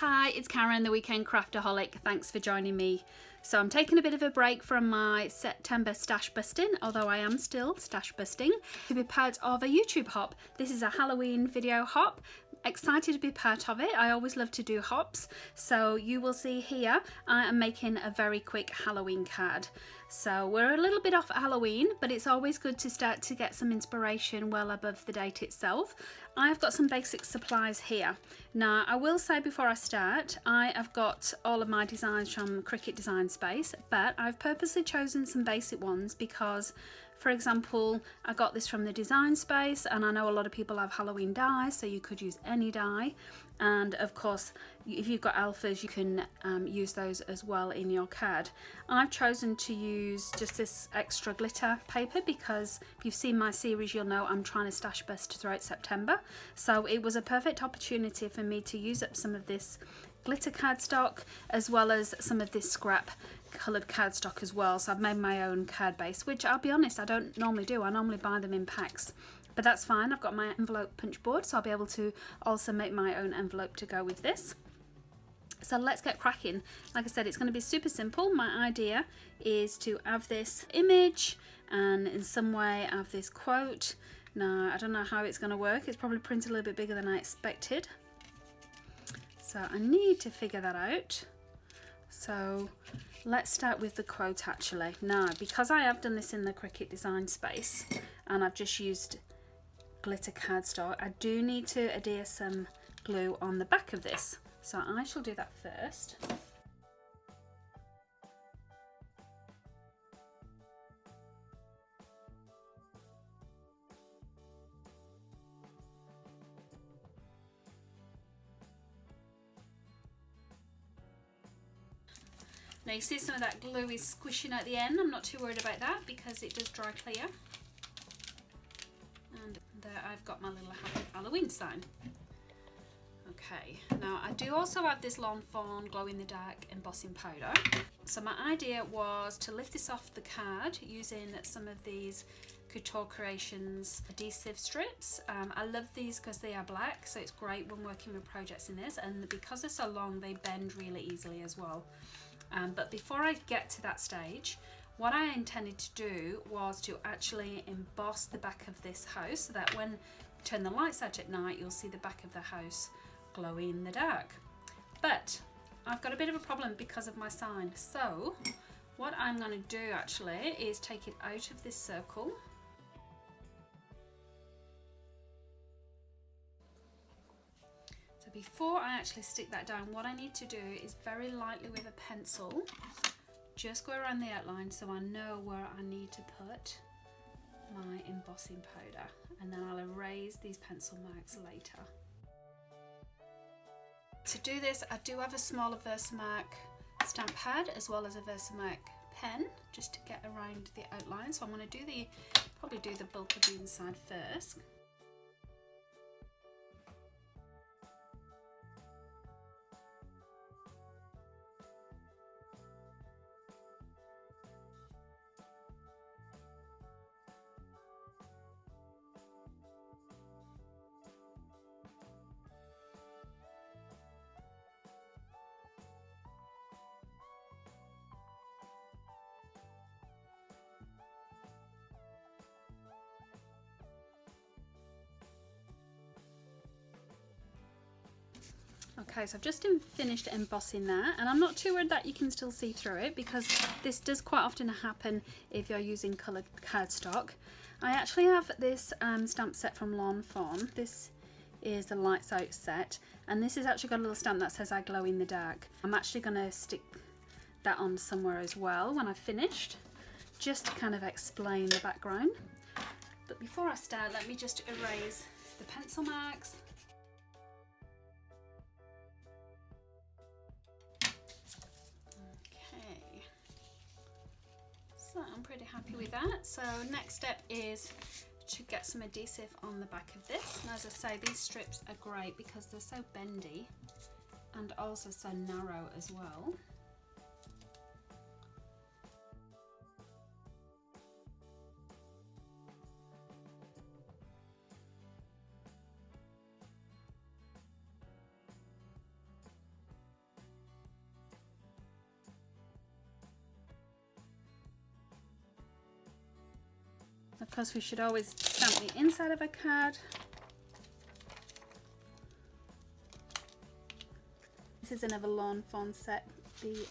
Hi, it's Karen, the Weekend Craftaholic. Thanks for joining me. So I'm taking a bit of a break from my September stash busting, although I am still stash busting, to be part of a YouTube hop. This is a Halloween video hop. Excited to be part of it. I always love to do hops. So you will see here, I am making a very quick Halloween card. So we're a little bit off Halloween, but it's always good to start to get some inspiration well above the date itself. I've got some basic supplies here. Now, I will say before I start, I have got all of my designs from Cricut Design Space, but I've purposely chosen some basic ones because, for example, I got this from the Design Space, and I know a lot of people have Halloween dies, so you could use any die. And of course, if you've got alphas, you can use those as well in your card. I've chosen to use just this extra glitter paper because if you've seen my series, you'll know I'm trying to stash bust throughout September. So it was a perfect opportunity for me to use up some of this glitter cardstock as well as some of this scrap coloured cardstock as well. So I've made my own card base, which I'll be honest, I don't normally do. I normally buy them in packs. But that's fine, I've got my envelope punch board, so I'll be able to also make my own envelope to go with this. So let's get cracking. Like I said, it's going to be super simple. My idea is to have this image and in some way have this quote. Now, I don't know how it's going to work. It's probably printed a little bit bigger than I expected. So I need to figure that out. So let's start with the quote actually. Now, because I have done this in the Cricut Design Space and I've just used glitter cardstock, I do need to adhere some glue on the back of this. So I shall do that first. Now you see some of that glue is squishing at the end. I'm not too worried about that because it does dry clear. And there I've got my little happy Halloween sign. Okay, now I do also have this Lawn Fawn glow in the dark embossing powder. So my idea was to lift this off the card using some of these Couture Creations adhesive strips. I love these because they are black, so it's great when working with projects in this, and because they're so long they bend really easily as well. But before I get to that stage, what I intended to do was to actually emboss the back of this house so that when you turn the lights out at night, you'll see the back of the house glowing in the dark. But I've got a bit of a problem because of my sign. So what I'm going to do actually is take it out of this circle. So before I actually stick that down, what I need to do is very lightly with a pencil just go around the outline so I know where I need to put my embossing powder, and then I'll erase these pencil marks later. To do this, I do have a smaller Versamark stamp pad as well as a Versamark pen just to get around the outline. So I'm going to do probably do the bulk of the inside first. Okay, so I've just finished embossing that, and I'm not too worried that you can still see through it because this does quite often happen if you're using coloured cardstock. I actually have this stamp set from Lawn Fawn. This is the Lights Out set, and this has actually got a little stamp that says I glow in the dark. I'm actually going to stick that on somewhere as well when I've finished, just to kind of explain the background. But before I start, let me just erase the pencil marks. So I'm pretty happy with that. So next step is to get some adhesive on the back of this. And as I say, these strips are great because they're so bendy and also so narrow as well. Of course, we should always stamp the inside of a card. This is another Lawn Fawn set, the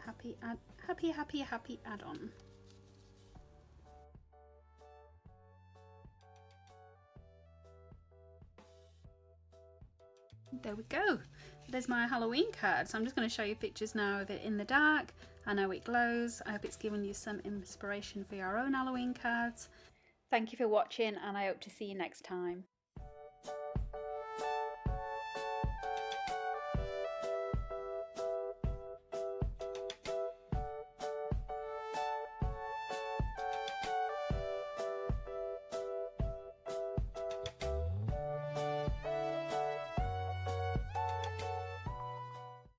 Happy add-on. There we go. There's my Halloween card. So I'm just going to show you pictures now of it in the dark. I know it glows. I hope it's given you some inspiration for your own Halloween cards. Thank you for watching, and I hope to see you next time.